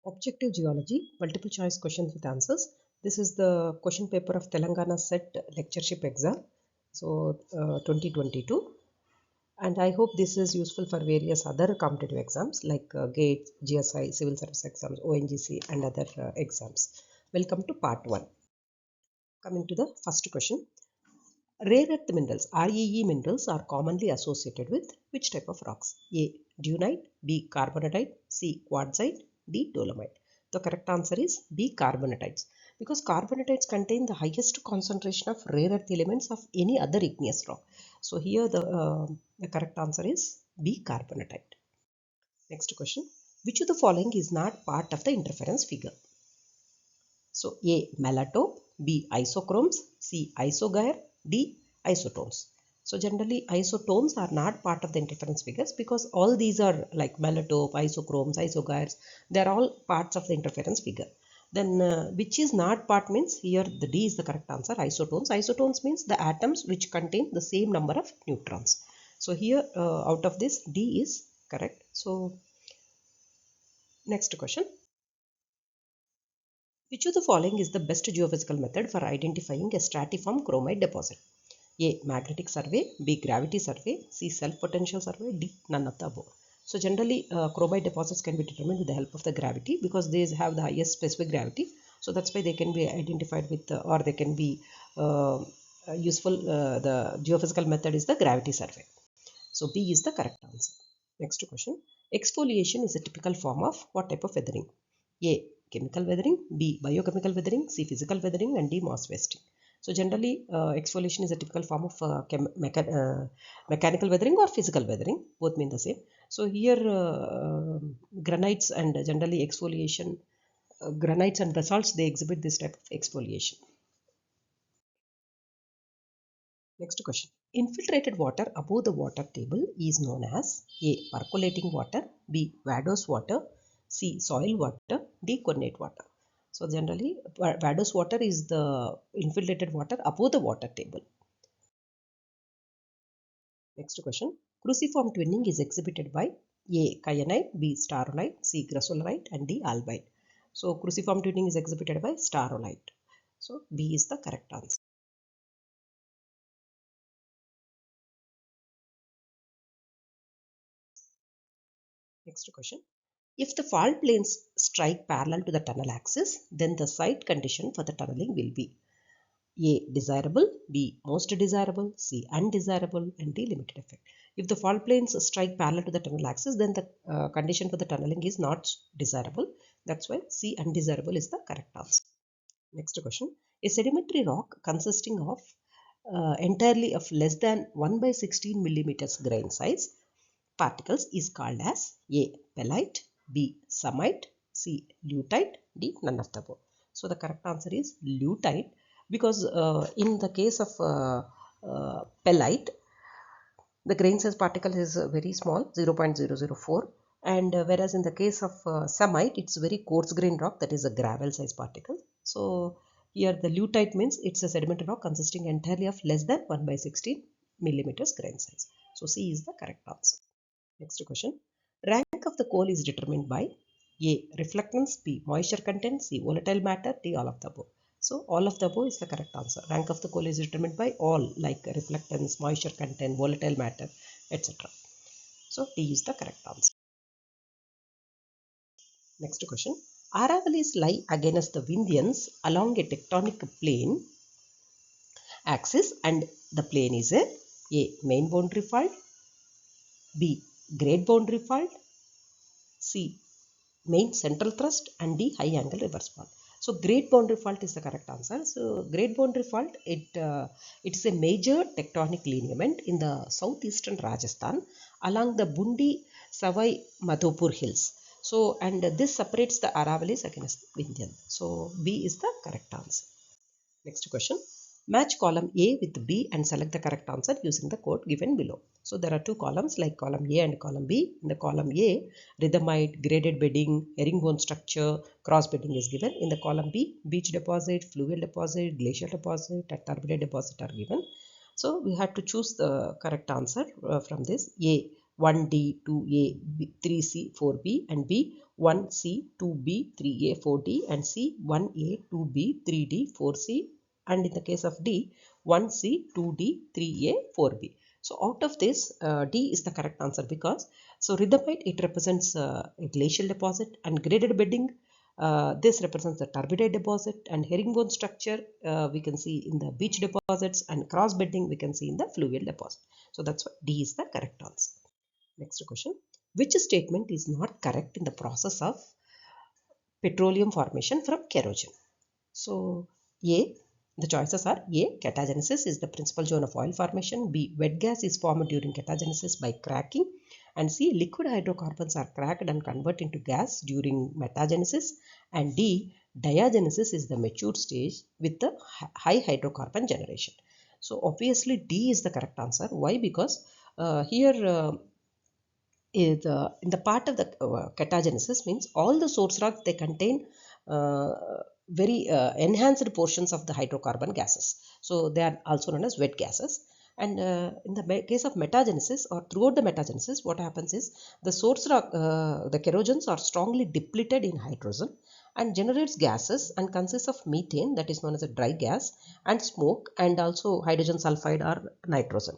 Objective Geology, multiple choice questions with answers. This is the question paper of Telangana SET lectureship exam, so 2022. And I hope this is useful for various other competitive exams like GATE, GSI, Civil Service exams, ONGC and other exams. Welcome to part 1. Coming to the first question. Rare earth minerals, REE minerals, are commonly associated with which type of rocks? A. Dunite, B. Carbonatite, C. Quartzite, D. Dolomite. The correct answer is B. Carbonatites, because carbonatites contain the highest concentration of rare earth elements of any other igneous rock. So here the correct answer is B. Carbonatite. Next question. Which of the following is not part of the interference figure? So A. Melatope, B. Isochromes, C. Isogyre, D. Isotones. So generally isotones are not part of the interference figures because all these are like melatope, isochromes, isogyres. They are all parts of the interference figure. Then which is not part means here the D is the correct answer. Isotones. Isotones means the atoms which contain the same number of neutrons. So here out of this D is correct. So next question. Which of the following is the best geophysical method for identifying a stratiform chromite deposit? A. Magnetic survey, B. Gravity survey, C. Self-potential survey, D. None of the above. So generally chromite deposits can be determined with the help of the gravity because they have the highest specific gravity. So that's why they can be identified with or they can be useful. The geophysical method is the gravity survey. So B is the correct answer. Next question. Exfoliation is a typical form of what type of weathering? A. Chemical weathering, B. Biochemical weathering, C. Physical weathering and D. Moss wasting. So generally exfoliation is a typical form of mechanical weathering or physical weathering. Both mean the same. So here granites and generally exfoliation, granites and basalts, they exhibit this type of exfoliation. Next question. Infiltrated water above the water table is known as A. Percolating water, B. Vadose water, C. Soil water, D. Connate water. So generally Vadose water is the infiltrated water above the water table. Next question. Cruciform twinning is exhibited by A. Kyanite, B. Starolite, C. Grassolarite and D. Albite. So cruciform twinning is exhibited by Starolite. So B is the correct answer. Next question. If the fault planes strike parallel to the tunnel axis, then the site condition for the tunneling will be A. Desirable, B. Most desirable, C. Undesirable and D. Limited effect. If the fault planes strike parallel to the tunnel axis, then the condition for the tunneling is not desirable. That's why C. Undesirable is the correct answer. Next question. A sedimentary rock consisting of entirely of less than 1 by 16 millimeters grain size particles is called as A. Pellite, B. Samite, C. Lutite, D. None of the above. So the correct answer is Lutite, because in the case of pellite, the grain size particle is very small, 0.004, and whereas in the case of samite, it's very coarse grain rock, that is a gravel size particle. So here the lutite means it's a sedimentary rock consisting entirely of less than 1 by 16 millimeters grain size. So C is the correct answer. Next question. Rank of the coal is determined by A. Reflectance, B. Moisture content, C. Volatile matter, D. All of the above. So all of the above is the correct answer. Rank of the coal is determined by all, like reflectance, moisture content, volatile matter, etc. So D is the correct answer. Next question. Aravallis lie against the Vindhyans along a tectonic plane axis, and the plane is A. Main boundary fault, B. Great boundary fault, C. Main central thrust and D. High angle reverse fault. So great boundary fault is the correct answer. So great boundary fault, it is a major tectonic lineament in the southeastern Rajasthan along the Bundi Savai Madhopur hills. So and this separates the Aravallis against Vindhyan. So B is the correct answer. Next question. Match column A with B and select the correct answer using the code given below. So there are two columns like column A and column B. In the column A, rhythmite, graded bedding, herringbone structure, cross bedding is given. In the column B, beach deposit, fluvial deposit, glacial deposit, and turbidite deposit are given. So we have to choose the correct answer from this. A 1D, 2A, 3C, 4B and B 1C, 2B, 3A, 4D, and C 1A, 2B, 3D, 4C, and in the case of D 1C, 2D, 3A, 4B. So out of this, D is the correct answer because rhythmite, it represents a glacial deposit, and graded bedding, this represents the turbidite deposit, and herringbone structure we can see in the beach deposits, and cross bedding we can see in the fluvial deposit. So that's why D is the correct answer. Next question. Which statement is not correct in the process of petroleum formation from kerogen? So A, the choices are A, catagenesis is the principal zone of oil formation, B, wet gas is formed during catagenesis by cracking, and C, liquid hydrocarbons are cracked and converted into gas during metagenesis, and D, diagenesis is the mature stage with the high hydrocarbon generation. So obviously D is the correct answer. Why? Because here in the part of the catagenesis means all the source rocks, they contain very enhanced portions of the hydrocarbon gases. So they are also known as wet gases. And in the case of metagenesis, or throughout the metagenesis, what happens is the source rock, the kerogens are strongly depleted in hydrogen and generates gases and consists of methane, that is known as a dry gas, and smoke, and also hydrogen sulfide or nitrogen.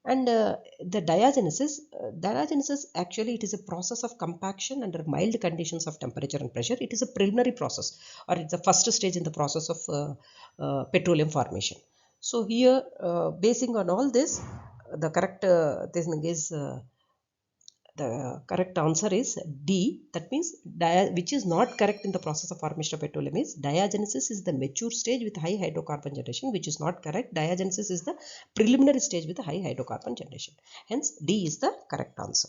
And the diagenesis actually, it is a process of compaction under mild conditions of temperature and pressure. It is a preliminary process, or it's the first stage in the process of petroleum formation. So here, basing on all this, the correct thing is the correct answer is D. That means which is not correct in the process of formation of petroleum is diagenesis is the mature stage with high hydrocarbon generation, which is not correct. Diagenesis is the preliminary stage with high hydrocarbon generation. Hence, D is the correct answer.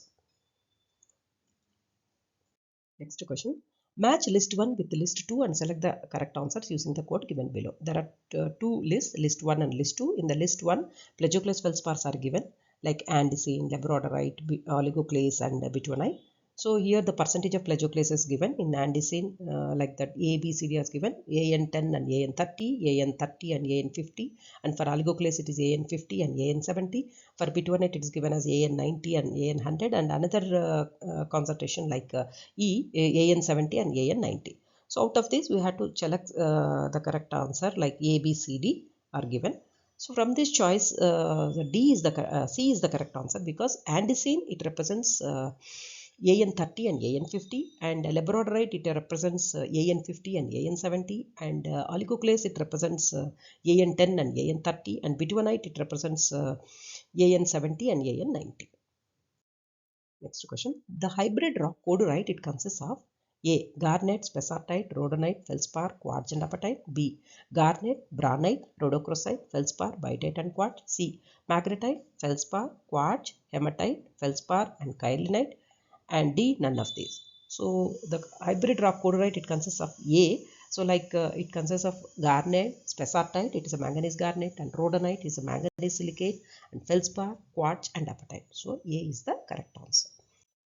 Next question. Match list 1 with list 2 and select the correct answers using the code given below. There are two lists, list 1 and list 2. In the list 1, plagioclase feldspars are given like andesine, labradorite, oligoclase, and bitumenite. So here the percentage of plagioclase is given. In andesine, like that A, B, C, D is given AN10 and AN30, AN30 and AN50, and for oligoclase it is AN50 and AN70. For bitumenite it is given as AN90 and AN100, and another concentration like E, AN70 and AN90. So out of this we have to select the correct answer like A, B, C, D are given. So from this choice, the D is the C is the correct answer because andesine, it represents AN30 and AN50, and labradorite, it represents AN50 and AN70, and oligoclase, it represents AN10 and AN30, and bitumenite, it represents AN70 and AN90. Next question. The hybrid rock cordurite, it consists of A, garnet, spessartite, rhodonite, feldspar, quartz and apatite. B, garnet, braunite, rhodochrosite, feldspar, biotite and quartz. C, magnetite, feldspar, quartz, hematite, feldspar and kaolinite. And D, none of these. So the hybrid rock cordurite, it consists of A. So like it consists of garnet, spessartite, it is a manganese garnet, and rhodonite is a manganese silicate, and feldspar, quartz and apatite. So A is the correct answer.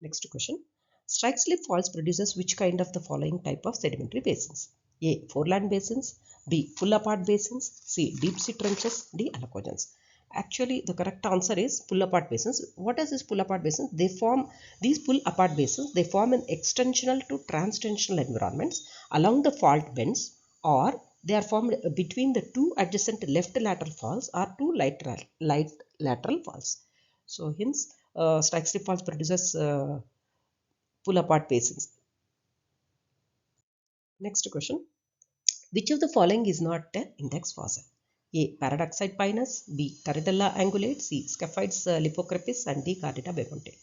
Next question. Strike slip faults produces which kind of the following type of sedimentary basins? A, foreland basins, B, pull apart basins, C, deep sea trenches, D, alacogens. Actually, the correct answer is pull apart basins. What is this pull apart basins? These pull apart basins, they form an extensional to transtensional environments along the fault bends, or they are formed between the two adjacent left lateral faults or two light lateral faults. So hence, strike slip faults produces pull apart basins. Next question. Which of the following is not an index fossil? A, paradoxite pinus, B, Turritella angulate, C, Scaphites lipocrepis, and D, Cardita bemonte.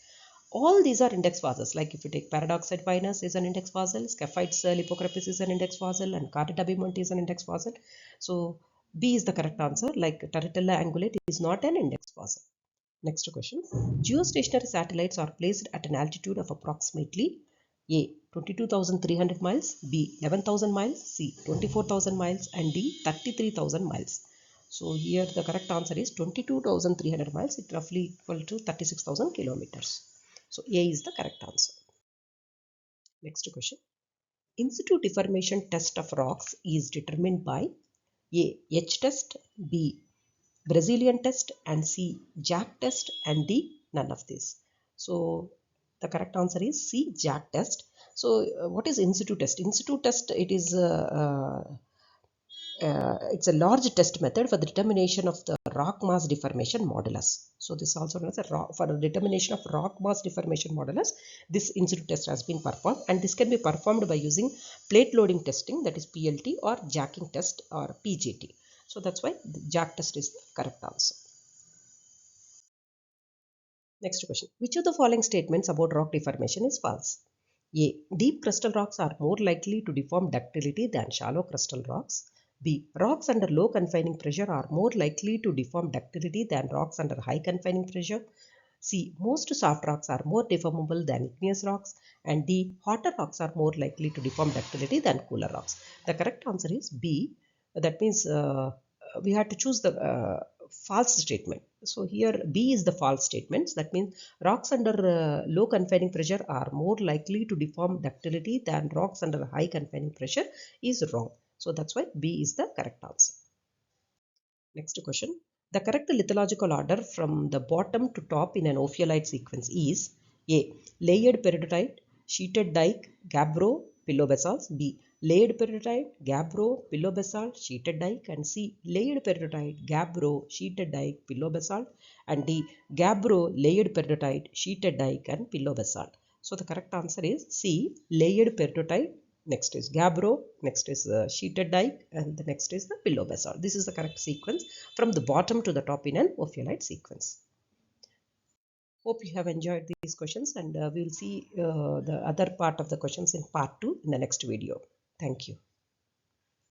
All these are index fossils. Like if you take paradoxite pinus is an index fossil, Scaphites lipocrepis is an index fossil, and Cardita bemonte is an index fossil. So B is the correct answer. Like Turritella angulate is not an index fossil. Next question. Geostationary satellites are placed at an altitude of approximately A, 22,300 miles, B, 11,000 miles, C, 24,000 miles, and D, 33,000 miles. So here the correct answer is 22,300 miles. It roughly equal to 36,000 kilometers. So A is the correct answer. Next question. In situ deformation test of rocks is determined by A, H test, B, Brazilian test, and C, Jack test, and D, none of this. So The correct answer is C, Jack test. So what is in situ test? In situ test, it's a large test method for the determination of the rock mass deformation modulus. So this also known as for the determination of rock mass deformation modulus, this in situ test has been performed, and this can be performed by using plate loading testing, that is PLT, or jacking test, or PJT. So that's why the jack test is the correct answer. Next question. Which of the following statements about rock deformation is false? A. Deep crustal rocks are more likely to deform ductility than shallow crustal rocks. B. Rocks under low confining pressure are more likely to deform ductility than rocks under high confining pressure. C. Most soft rocks are more deformable than igneous rocks. And D. Hotter rocks are more likely to deform ductility than cooler rocks. The correct answer is B. That means we had to choose the false statement. So here B is the false statement. That means rocks under low confining pressure are more likely to deform ductility than rocks under high confining pressure is wrong. So that's why B is the correct answer. Next question. The correct lithological order from the bottom to top in an ophiolite sequence is A. Layered peridotite, sheeted dike, gabbro, pillow basalts. B. Layered peridotite, gabbro, pillow basalt, sheeted dike. And C. Layered peridotite, gabbro, sheeted dike, pillow basalt. And D. Gabbro, layered peridotite, sheeted dike, and pillow basalt. So the correct answer is C. Layered peridotite. Next is gabbro, next is sheeted dike, and the next is the pillow basalt. This is the correct sequence from the bottom to the top in an ophiolite sequence. Hope you have enjoyed these questions, and we will see the other part of the questions in part 2 in the next video. Thank you.